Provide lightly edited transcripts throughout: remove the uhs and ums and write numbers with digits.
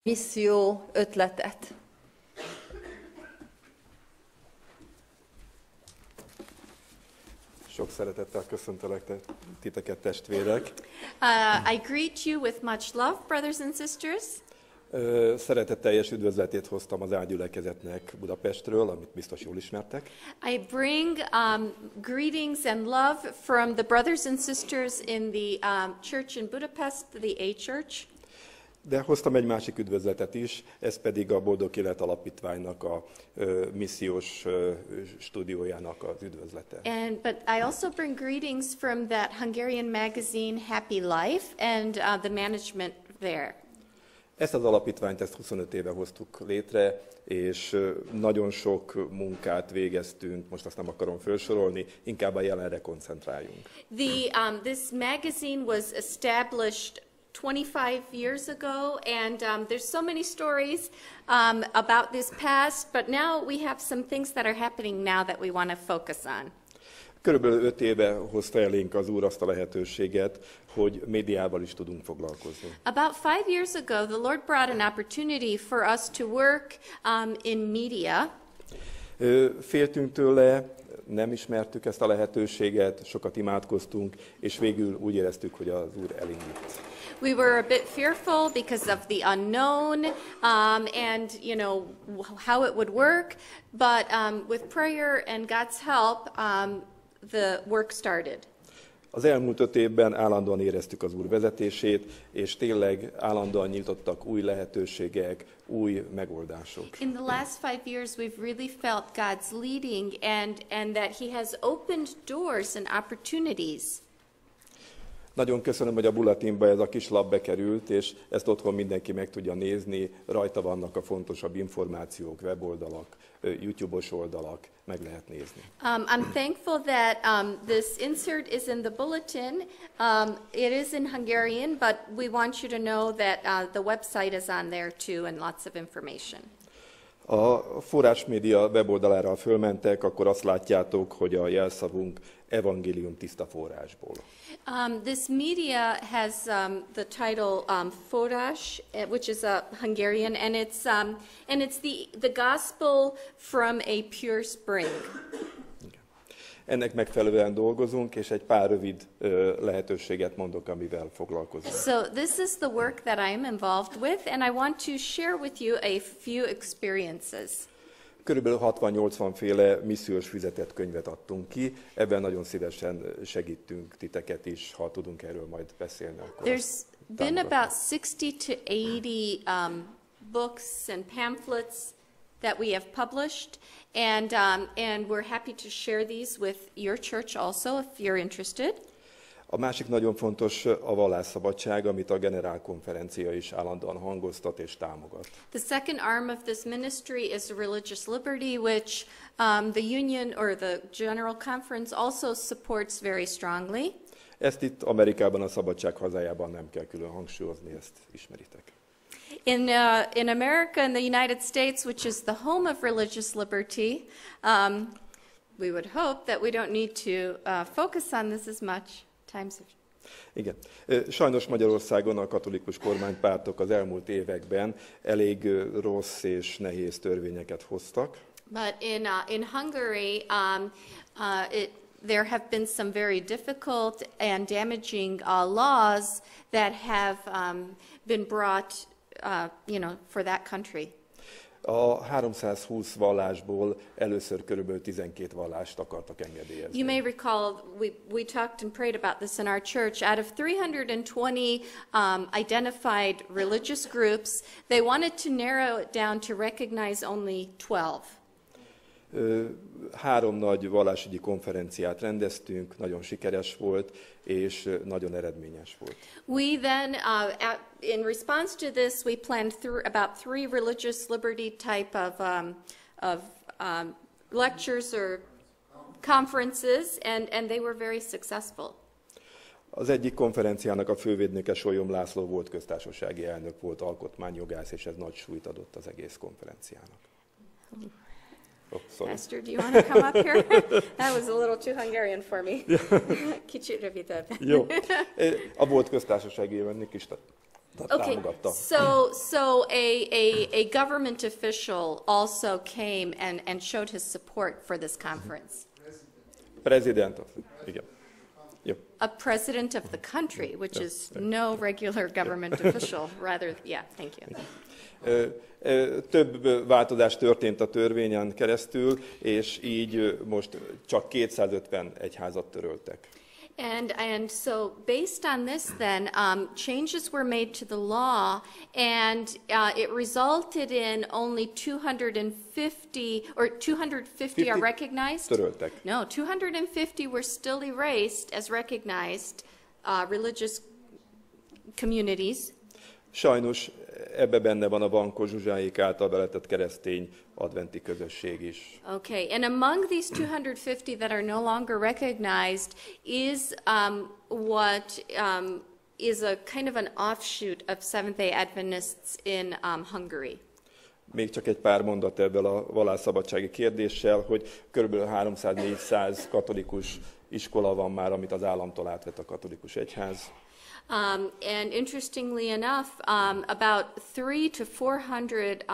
misszió ötletet. Sok szeretettel köszöntelek titeket, testvérek. I greet you with much love, brothers and sisters. Szeretetteljes üdvözletét hoztam az gyülekezetnek Budapestről, amit biztos jól ismertek. I bring greetings and love from the brothers and sisters in the church in Budapest, the A Church. De hoztam egy másik üdvözletet is, ez pedig a Boldog Élet Alapítványnak a missziós stúdiójának az üdvözlete. But I also bring greetings from that Hungarian magazine Happy Life and the management there. Ezt az alapítványt 25 éve hoztuk létre, és nagyon sok munkát végeztünk, most azt nem akarom felsorolni, inkább a jelenre koncentráljunk. This magazine was established 25 years ago, and there's so many stories about this past, but now we have some things that are happening now that we want to focus on. Körülbelül 5 éve hozta elénk az Úr azt a lehetőséget, hogy médiával is tudunk foglalkozni. About 5 years ago, the Lord brought an opportunity for us to work in media. Féltünk tőle, nem ismertük ezt a lehetőséget, sokat imádkoztunk, és végül úgy éreztük, hogy az Úr elindít. We were a bit fearful because of the unknown and, you know, how it would work, but with prayer and God's help, the work started. Az elmúlt 5 évben állandóan éreztük az Úr vezetését, és tényleg állandóan nyitottak új lehetőségek, új megoldások. In the last 5 years, we've really felt God's leading and that He has opened doors and opportunities. Nagyon köszönöm, hogy a bulletinba ez a kis lap bekerült, és ezt otthon mindenki meg tudja nézni. Rajta vannak a fontosabb információk, weboldalak, YouTube-os oldalak, meg lehet nézni. I'm thankful that this insert is in the bulletin. It is in Hungarian, but we want you to know that the website is on there too, and lots of information. A Forrás Média weboldalára, ha fölmentek, akkor azt látjátok, hogy a jelszavunk evangélium tiszta forrásból. This media has the title Forrás, which is a Hungarian, and it's the gospel from a pure spring. Ennek megfelelően dolgozunk, és egy pár rövid lehetőséget mondok, amivel foglalkozunk. So this is the work that I am involved with, and I want to share with you a few experiences. Körülbelül 60-80 féle missziós fizetett könyvet adtunk ki, ebben nagyon szívesen segítünk titeket is, ha tudunk erről majd beszélni. Akkor There's been about 60 to 80 books and pamphlets that we have published, and we're happy to share these with your church also, if you're interested. A másik nagyon fontos a vallásszabadság, amit a generálkonferencia is állandóan hangoztat és támogat. The second arm of this ministry is religious liberty, which the union or the general conference also supports very strongly. Ezt itt Amerikában, a szabadság hazájában nem kell külön hangsúlyozni, ezt ismeritek. In America, in the United States, which is the home of religious liberty, we would hope that we don't need to focus on this as much. Igen. Sajnos Magyarországon a katolikus kormánypártok az elmúlt években elég rossz és nehéz törvényeket hoztak. But in Hungary, there have been some very difficult and damaging laws that have been brought, for that country. A 320 vallásból először körülbelül 12 vallást akartak engedélyezni. You may recall we talked and prayed about this in our church. Out of 320 identified religious groups, they wanted to narrow it down to recognize only 12. 3 nagy vallásügyi konferenciát rendeztünk, nagyon sikeres volt, és nagyon eredményes volt. We then, in response to this, we planned about 3 religious liberty type of lectures or conferences, and they were very successful. Az egyik konferenciának a fővédnöke Kulcsár László volt, köztársasági elnök volt, alkotmányjogász, és ez nagy súlyt adott az egész konferenciának. Oh, Pastor, do you want to come up here? That was a little too Hungarian for me. Kicsit rövidebb. Jó. A volt köztársasági elnök is támogatta. So a government official also came and showed his support for this conference. President, igen. Yep. A president of the country, which is no regular government official, rather, yeah, thank you. Több változás történt a törvényen keresztül, és így most csak 250 egyházat töröltek. And so based on this then, changes were made to the law, and it resulted in only 250 are recognized? Töröltek. No, 250 were still erased as recognized religious communities. Sajnos ebbe benne van a Vankó Zsuzsáék által beletett keresztény adventi közösség is. Okay, and among these 250 that are no longer recognized is what is a kind of an offshoot of Seventh-day Adventists in Hungary. Még csak egy pár mondat ebből a vallásszabadsági kérdéssel, hogy kb. 300-400 katolikus iskola van már, amit az államtól átvett a katolikus egyház. And interestingly enough, about 300 to 400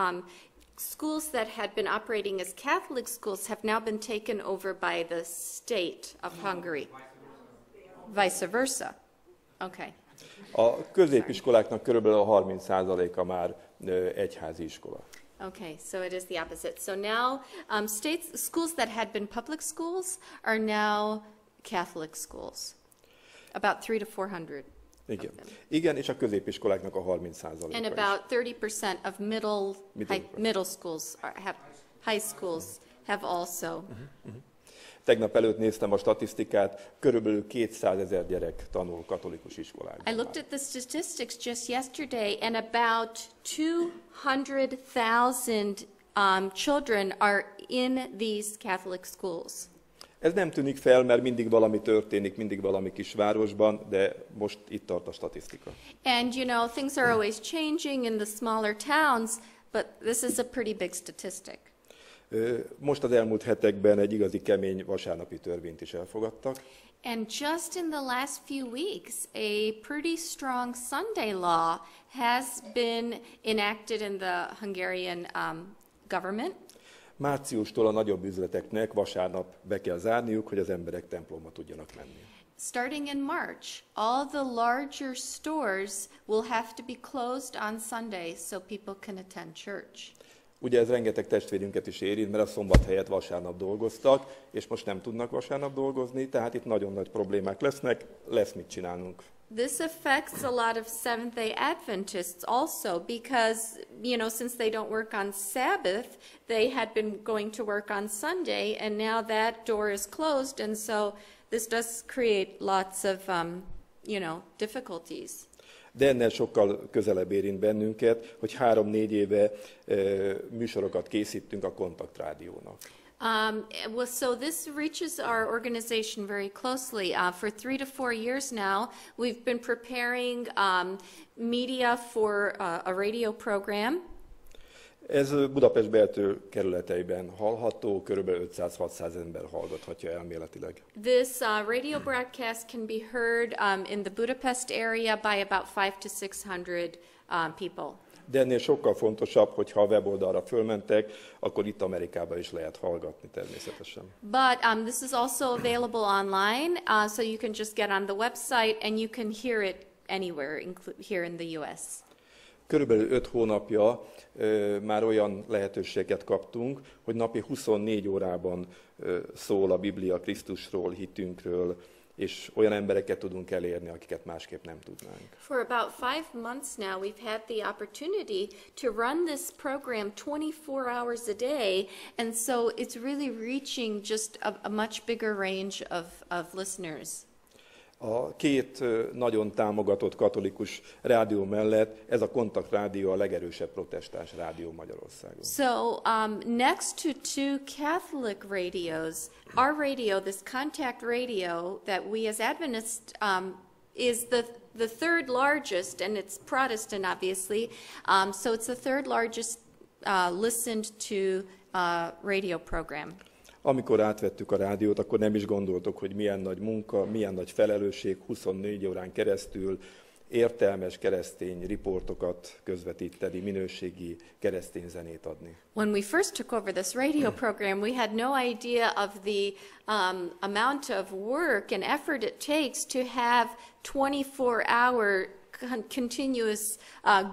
schools that had been operating as Catholic schools have now been taken over by the state of Hungary. Vice versa. Okay. A középiskoláknak körülbelül a 30%-a már egyházi iskola. Okay, so it is the opposite. So now schools that had been public schools are now Catholic schools. About 300 to 400. Igen. Igen, és a középiskoláknak a 30%-a. And about 30% of middle schools high schools have also. Tegnap előtt néztem a statisztikát, körülbelül 200 000 gyerek tanul katolikus iskolákban. I looked at the statistics just yesterday, and about 200,000 children are in these Catholic schools. Ez nem tűnik fel, mert mindig valami történik, mindig valami kis városban, de most itt tart a statisztika. And you know, things are always changing in the smaller towns, but this is a pretty big statistic. Most az elmúlt hetekben egy igazi kemény vasárnapi törvényt is elfogadtak. And just in the last few weeks, a pretty strong Sunday law has been enacted in the Hungarian government. Márciustól a nagyobb üzleteknek vasárnap be kell zárniuk, hogy az emberek templomba tudjanak menni. Starting in March, all the larger stores will have to be closed on Sunday so people can attend church. Ugye ez rengeteg testvérünket is érint, mert a szombat helyett vasárnap dolgoztak, és most nem tudnak vasárnap dolgozni, tehát itt nagyon nagy problémák lesznek, lesz mit csinálnunk. This affects a lot of Seventh-day Adventists also because, you know, since they don't work on Sabbath, they had been going to work on Sunday, and now that door is closed, and so this does create lots of, difficulties. De ennél sokkal közelebb érint bennünket, hogy 3-4 éve műsorokat készítünk a Kontaktrádiónak. So this reaches our organization very closely. For 3 to 4 years now, we've been preparing media for a radio program. Ez Budapest belső kerületeiben hallható, körülbelül 500-600 ember hallgathatja elméletileg. This radio broadcast can be heard in the Budapest area by about 500 to 600 people. De ennél sokkal fontosabb, hogy ha a weboldalra fölmentek, akkor itt Amerikában is lehet hallgatni természetesen. But this is also available online, so you can just get on the website and you can hear it anywhere, here in the US. Körülbelül 5 hónapja már olyan lehetőséget kaptunk, hogy napi 24 órában szól a Biblia Krisztusról, hitünkről, és olyan embereket tudunk elérni, akiket másképp nem tudnánk. For about 5 months now, we've had the opportunity to run this program 24 hours a day, and so it's really reaching just a much bigger range of listeners. A két nagyon támogatott katolikus rádió mellett ez a Kontaktrádió a legerősebb protestáns rádió Magyarországon. So next to 2 Catholic radios, our radio, this Contact Radio that we as Adventists is the third largest, and it's Protestant obviously, so it's the third largest listened to radio program. Amikor átvettük a rádiót, akkor nem is gondoltuk, hogy milyen nagy munka, milyen nagy felelősség 24 órán keresztül értelmes keresztény riportokat közvetíteni, minőségi keresztény zenét adni. When we first took over this radio program, we had no idea of the amount of work and effort it takes to have 24-hour continuous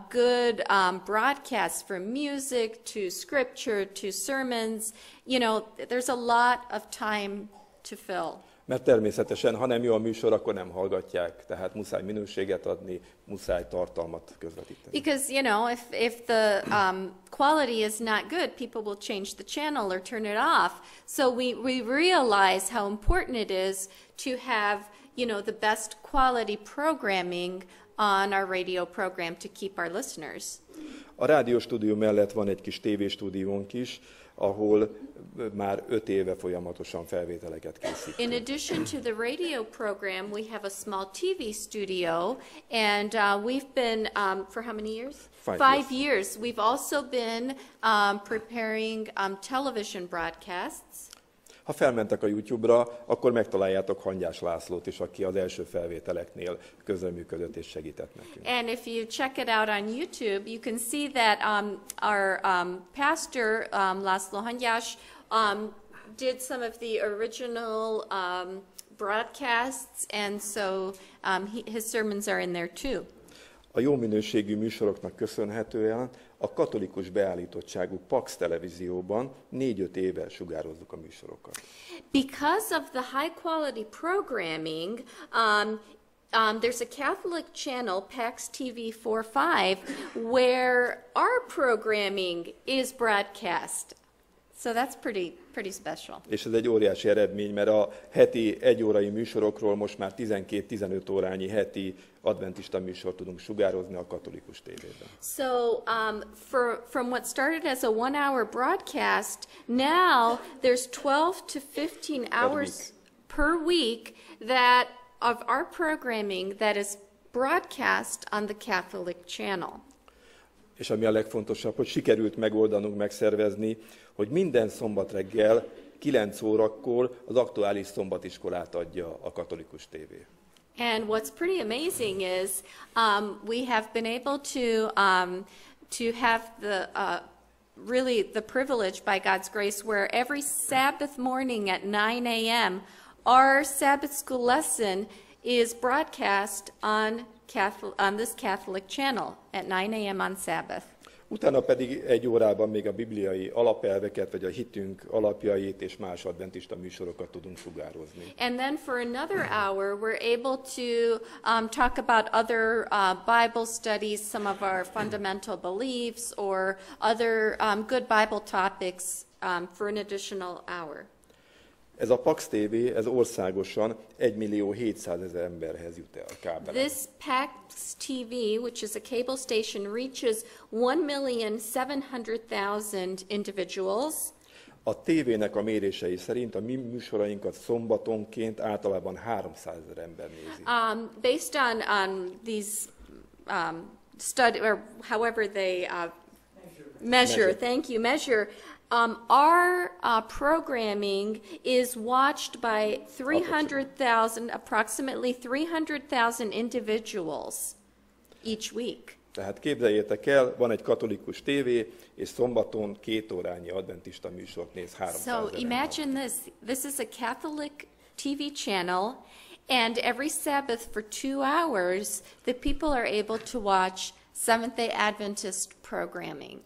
good broadcasts, from music to scripture to sermons. You know, there's a lot of time to fill. Mert természetesen, ha nem jó a műsor, akkor nem hallgatják, tehát muszáj minőséget adni, muszáj tartalmat közvetíteni. Because, you know, if the quality is not good, people will change the channel or turn it off. So we realize how important it is to have, you know, the best quality programming on our radio program to keep our listeners. A rádióstúdió mellett van egy kis tévéstúdiónk is, ahol már 5 éve folyamatosan felvételeket készítünk. In addition to the radio program, we have a small TV studio, and we've been, for how many years? 5 years. We've also been preparing television broadcasts. Ha felmentek a YouTube-ra, akkor megtaláljátok Hangyás Lászlót is, aki az első felvételeknél közreműködött és segített nekünk. And if you check it out on YouTube, you can see that our pastor, László Hangyás, did some of the original broadcasts, and so his sermons are in there too. A jó minőségű műsoroknak köszönhetően a katolikus beállítottságú Pax televízióban 4-5 éve sugározzuk a műsorokat. Because of the high quality programming, there's a Catholic channel, Pax TV 4-5, where our programming is broadcast. So that's pretty special. És ez egy óriási eredmény, mert a heti 1 órai műsorokról most már 12-15 órányi heti adventista műsort tudunk sugározni a katolikus tévében. So from what started as a 1-hour broadcast, now there's 12 to 15 hours per week that of our programming that is broadcast on the Catholic channel. És ami a legfontosabb, hogy sikerült megoldanunk, megszervezni, hogy minden szombat reggel 9 órakor az aktuális szombatiskolát adja a katolikus tévé. And what's pretty amazing is we have been able to have the really the privilege by God's grace where every Sabbath morning at 9 a.m. our Sabbath school lesson is broadcast on this Catholic channel at 9 a.m. on Sabbath. Utána pedig 1 órában még a bibliai alapelveket, vagy a hitünk alapjait és más adventista műsorokat tudunk sugározni. And then for another hour, we're able to talk about other Bible studies, some of our fundamental beliefs, or other good Bible topics for an additional hour. Ez a Pax TV, ez országosan 1.700.000 emberhez jut el kábelen. This Pax TV, which is a cable station, reaches 1,700,000 individuals. A tévének a mérései szerint a mi műsorainkat szombatonként általában 300.000 ember nézi. Based on these study, or however they measure. Thank you, measure. Our programming is watched by 300,000, approximately 300,000 individuals each week. Tehát képzeljétek el, van egy katolikus tévé, és szombaton 2 órányi adventista műsort néz 300 So imagine this. This is a Catholic TV channel, and every Sabbath for 2 hours, the people are able to watch Seventh-day Adventist programming.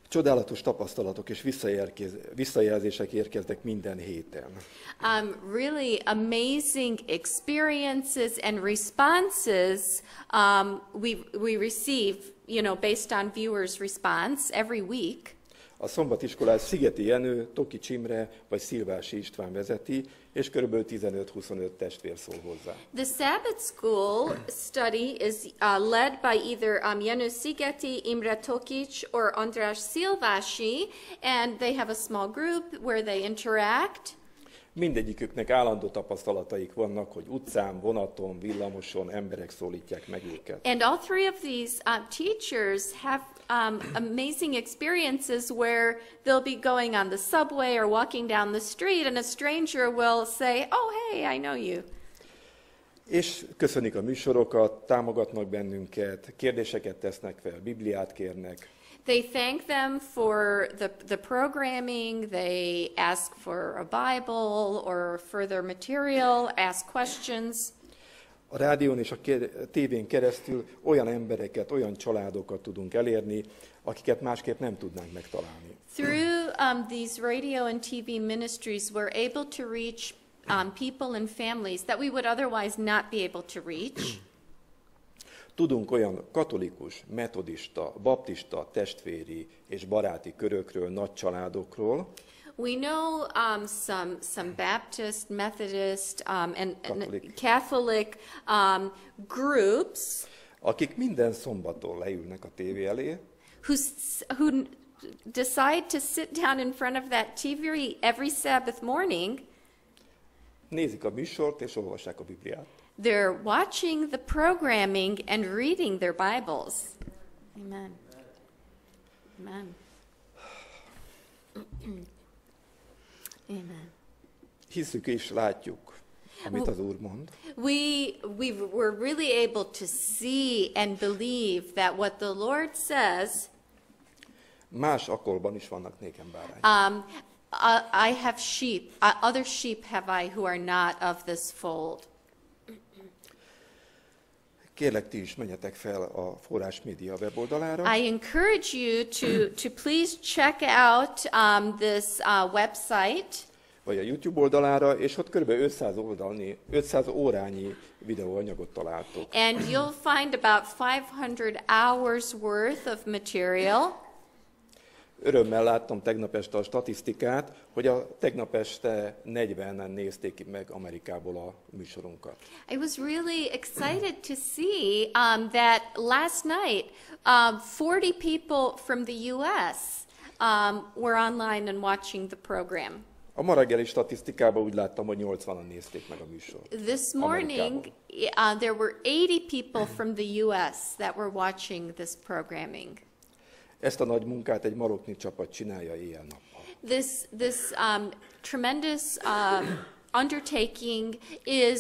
Csodálatos tapasztalatok és visszajelzések érkeznek minden héten. Really amazing experiences and responses we receive, you know, based on viewers' response every week. A szombatiskolát Szigeti Jenő, Toki Csimre vagy Szilvási István vezeti, és kb. 15-25 testvér szól hozzá. The Sabbath School study is led by either Jenő Szigeti, Imre Tokic, or András Szilvási, and they have a small group where they interact. Mindegyiküknek állandó tapasztalataik vannak, hogy utcán, vonaton, villamoson emberek szólítják meg őket. And all 3 of these teachers have amazing experiences where they'll be going on the subway or walking down the street, and a stranger will say, "Oh, hey, I know you." És köszönik a műsorokat, támogatnak bennünket, kérdéseket tesznek fel, Bibliát kérnek. They thank them for the programming, they ask for a Bible or further material, ask questions. A rádión és a tévén keresztül olyan embereket, olyan családokat tudunk elérni, akiket másképp nem tudnánk megtalálni. Through these radio and TV ministries, we're able to reach people and families that we would otherwise not be able to reach. Tudunk olyan katolikus, metodista, baptista, testvéri és baráti körökről, nagy családokról, We know some Baptist, Methodist, and Catholic groups akik minden szombaton leülnek a tévé elé, who decide to sit down in front of that TV every Sabbath morning. nézik a műsort és olvassák a Bibliát. They're watching the programming and reading their Bibles. Amen. Amen. Amen. Hisszük és látjuk, amit az Úr mond. We're really able to see and believe that what the Lord says. Más akkolban is vannak nékem bárányok. I have sheep. Other sheep have I who are not of this fold. Kérlek, ti is menjetek fel a Forrás Média weboldalára. I encourage you to please check out this website. Vagy a YouTube oldalára, és ott kb. 500 órányi videóanyagot találtok. And you'll find about 500 hours worth of material. Örömmel láttam tegnap este a statisztikát, hogy tegnap este 40-en nézték meg Amerikából a műsorunkat. I was really excited to see that last night 40 people from the U.S. Were online and watching the program. A ma reggeli statisztikában úgy láttam, hogy 80-an nézték meg a műsort. This morning, there were 80 people from the U.S. that were watching this programming. Ezt a nagy munkát egy maroknyi csapat csinálja éjjel-nappal. This tremendous undertaking is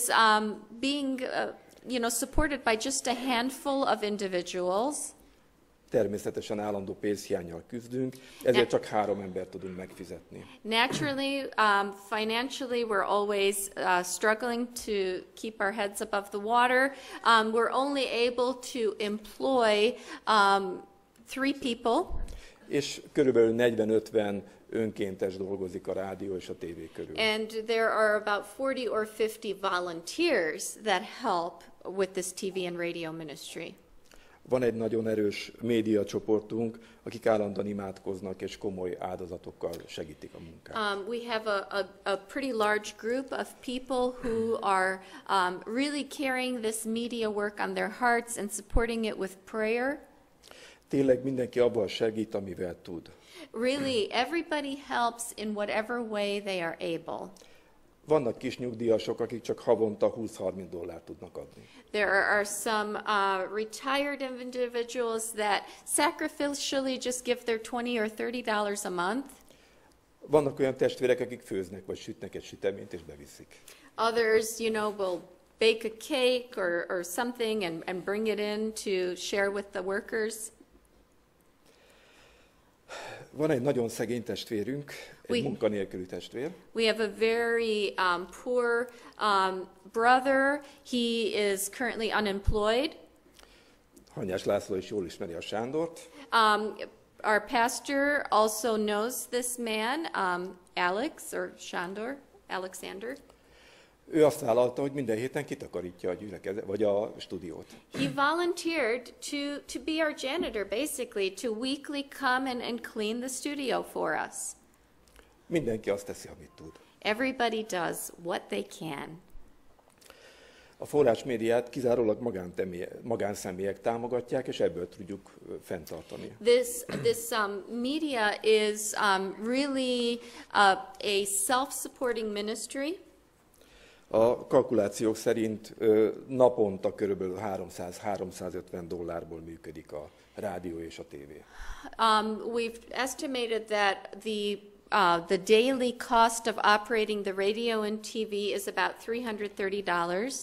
being supported by just a handful of individuals. Természetesen állandó pénzhiánnyal küzdünk, ezért csak 3 embert tudunk megfizetni. Naturally, financially, we're always struggling to keep our heads above the water. We're only able to employ 3 people. És körülbelül 40-50 önkéntes dolgozik a rádió és a tévé körül. And there are about 40 or 50 volunteers that help with this TV and radio ministry. Van egy nagyon erős médiacsoportunk, akik állandóan imádkoznak és komoly áldozatokkal segítik a munkát. We have a pretty large group of people who are really carrying this media work on their hearts and supporting it with prayer. Tényleg mindenki abban segít, amivel tud. Really, everybody helps in whatever way they are able. Vannak kis nyugdíjasok, akik csak havonta $20-30 tudnak adni. There are some retired individuals that sacrificially just give their $20 or $30 a month. Vannak olyan testvérek, akik főznek vagy sütnek egy süteményt és beviszik. Others, will bake a cake or something and bring it in to share with the workers. Van egy nagyon szegény testvérünk, egy munkanélküli testvér. We have a very poor brother. He is currently unemployed. Forrás László is jól ismeri a Sándort. Our pastor also knows this man, Alex or Shandor, Alexander. Ő azt vállalta, hogy minden héten kitakarítja a gyülekezet, vagy a stúdiót. He volunteered to be our janitor, basically, to weekly come and clean the studio for us. Mindenki azt teszi, amit tud. Everybody does what they can. A Forrás médiát kizárólag magánszemélyek támogatják, és ebből tudjuk fenntartani. This media is really a self-supporting ministry. A kalkulációk szerint naponta körülbelül $300-350 működik a rádió és a tévé. We've estimated that the daily cost of operating the radio and TV is about $330.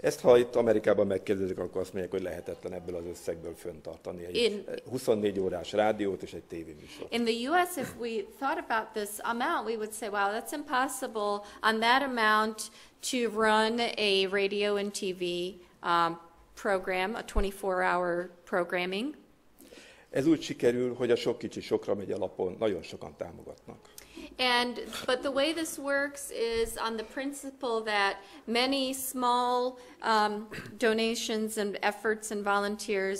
Ezt, ha itt Amerikában megkérdezik, akkor azt mondják, hogy lehetetlen ebből az összegből fenntartani egy 24 órás rádiót és egy tévéműsort. In the U.S., if we thought about this amount, we would say, wow, that's impossible on that amount to run a radio and TV program, a 24-hour programming. Ez úgy sikerül, hogy a sok kicsi sokra megy alapon nagyon sokan támogatnak. But the way this works is on the principle that many small donations and efforts and volunteers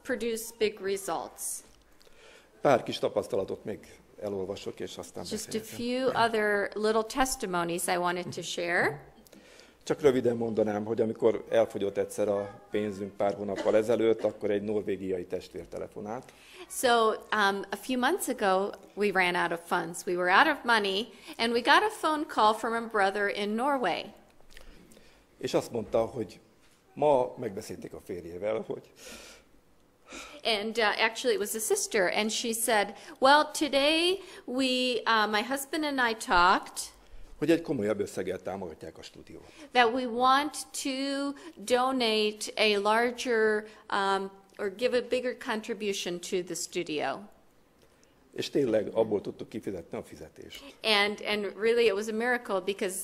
produce big results. Pár kis tapasztalatot még elolvasok, és aztán Just a beszélgetem. few other little testimonies I wanted to share. Csak röviden mondanám, hogy amikor elfogyott egyszer a pénzünk pár hónappal ezelőtt, akkor egy norvégiai testvér telefonált. So a few months ago, we ran out of funds. We were out of money, and we got a phone call from a brother in Norway. És azt mondta, hogy ma megbeszélték a férjével, hogy And actually, it was a sister, and she said, well, today my husband and I talked hogy egy komolyabb összeggel támogatják a stúdiót. that we want to donate a larger or give a bigger contribution to the studio. És tényleg abból tudtuk kifizetni a fizetést. And really, it was a miracle because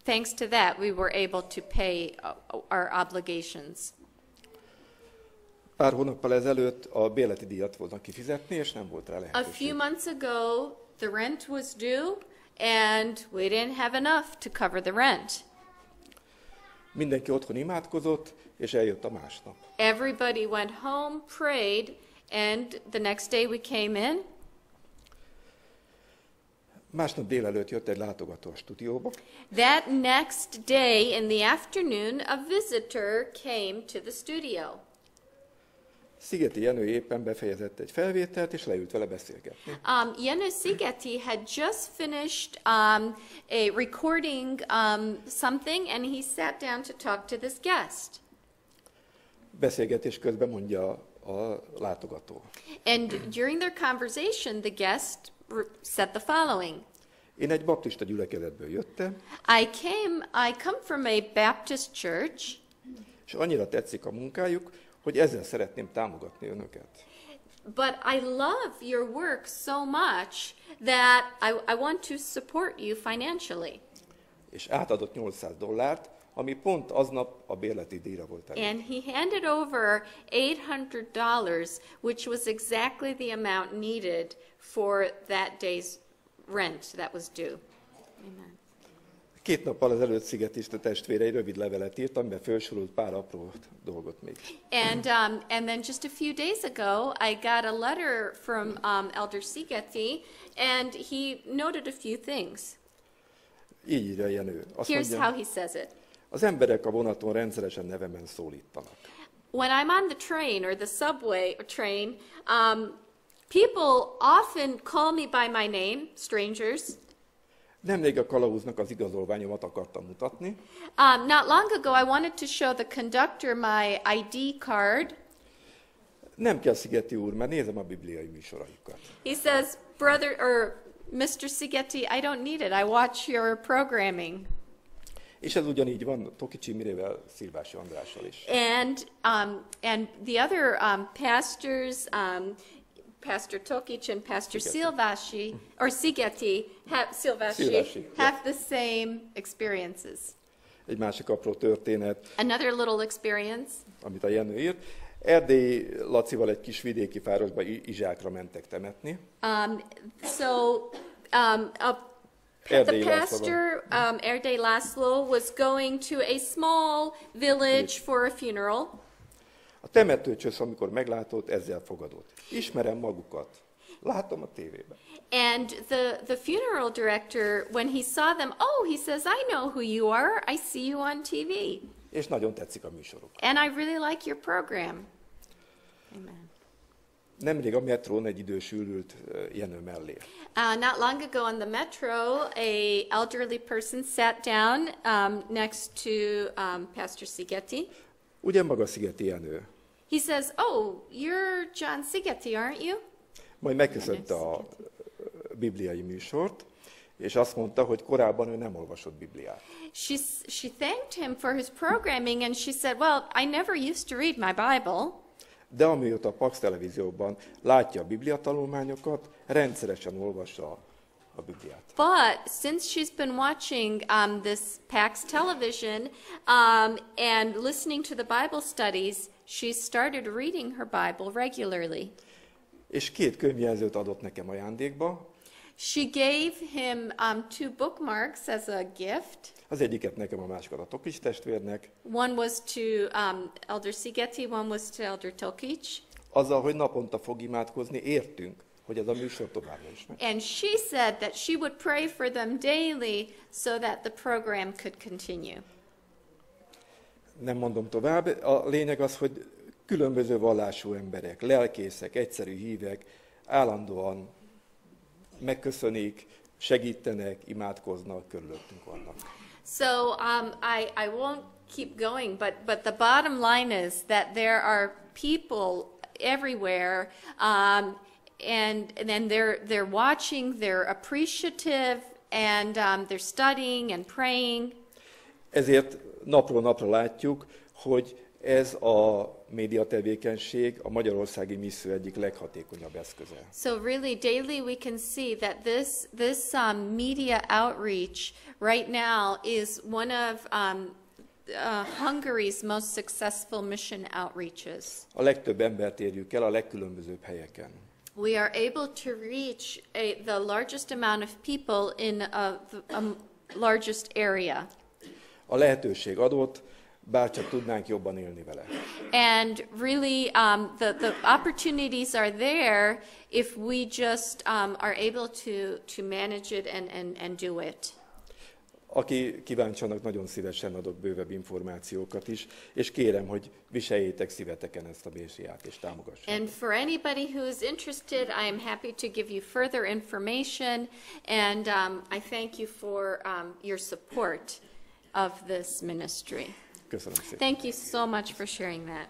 thanks to that, we were able to pay our obligations. Pár hónappal ezelőtt a bérleti díjat volna kifizetni, és nem volt rá A lehetőség. few months ago, the rent was due, and we didn't have enough to cover the rent. Mindenki otthon imádkozott, és eljött a másnap. Everybody went home, prayed, and the next day we came in. Másnap délelőtt jött egy látogató a stúdióba, That next day in the afternoon, a visitor came to the studio. Szigeti Jenő éppen befejezett egy felvételt, és leült vele beszélgetni. Jenő Szigeti had just finished a recording something, and he sat down to talk to this guest. Beszélgetés közben mondja a látogató. And during their conversation, the guest said the following. Én egy baptista gyülekezetből jöttem, I come from a Baptist church, és annyira tetszik a munkájuk, hogy ezzel szeretném támogatni önöket. but I love your work so much that I want to support you financially. És átadott $800, ami pont aznap a bérleti díjra volt elég. And he handed over $800, which was exactly the amount needed for that day's rent that was due. Amen. 2 nappal ezelőtt Szigetista testvére egy rövid levelet írt, amiben felsorult pár apró dolgot még. And then just a few days ago, I got a letter from Elder Szigeti, and he noted a few things. Így írja Jenő. Azt Here's mondja, how he says it. az emberek a vonaton rendszeresen nevemen szólítanak. When I'm on the train or the subway or train, people often call me by my name, strangers. Nemrég a kalauznak az igazolványomat akartam mutatni, Not long ago, I wanted to show the conductor my ID card. nem kell Szigeti úr, mert nézem a bibliai műsoraikat. He says, brother, or Mr. Szigeti, I don't need it. I watch your programming. És ez ugyanígy van Toki Csimirével, Szilvási Andrással is. And the other pastors, Pastor Tokic and Pastor Szilvási, or Szigeti, Szilvási, have the same experiences. Egy másik apró történet, Another little experience. amit a Jenő írt. Erdélyi Lacival egy kis vidéki városba Izsákra mentek temetni. The pastor, Erdély László, was going to a small village for a funeral. A temetőcsösz, amikor meglátott, ezzel fogadott. Ismerem magukat. Látom a tévében. And the funeral director, when he saw them, he says, I know who you are. I see you on TV. És nagyon tetszik a műsoruk. And I really like your program. Amen. Nemrég a metrón egy idős ült Jenő mellé. Not long ago on the metro, a elderly person sat down next to Pastor Szigeti. Ugye maga Szigeti Jenő? He says, you're John Szigeti, aren't you? Majd megköszönte a bibliai műsort, és azt mondta, hogy korábban ő nem olvasott Bibliát. She thanked him for his programming, and she said, well, I never used to read my Bible. De amióta a Pax televízióban látja a bibliatanulmányokat, rendszeresen olvassa a Bibliát. But since she's been watching this PAX television and listening to the Bible studies, she started reading her Bible regularly. És 2 könyvjelzőt adott nekem ajándékba. She gave him 2 bookmarks as a gift. Az egyiket nekem, a másikat a Tokics testvérnek. One was to Elder Szigeti, one was to Elder Tokic. Azzal, hogy naponta fog imádkozni, értünk, hogy ez a műsor továbbra is megy. And she said that she would pray for them daily so that the program could continue. Nem mondom tovább. A lényeg az, hogy különböző vallású emberek, lelkészek, egyszerű hívek állandóan megköszönik, segítenek, imádkoznak, körülöttünk vannak. So I won't keep going, but the bottom line is that there are people everywhere, and then they're watching, they're appreciative, and they're studying and praying. Ezért napról napra látjuk, hogy ez a média tevékenység a magyarországi misszió egyik leghatékonyabb eszköze. So really, daily we can see that this media outreach right now is one of Hungary's most successful mission outreaches. A legtöbb embert érjük el a legkülönbözőbb helyeken. We are able to reach the largest amount of people in the largest area. A lehetőség adott, bárcsak tudnánk jobban élni vele. And really, the opportunities are there if we just are able to manage it and do it. Aki kíváncsianak, nagyon szívesen adok bővebb információkat is, és kérem, hogy viseljétek szíveteken ezt a médiát, és támogassátok. And for anybody who is interested, I am happy to give you further information, and I thank you for your support of this ministry. Köszönöm szépen. Thank you so much for sharing that.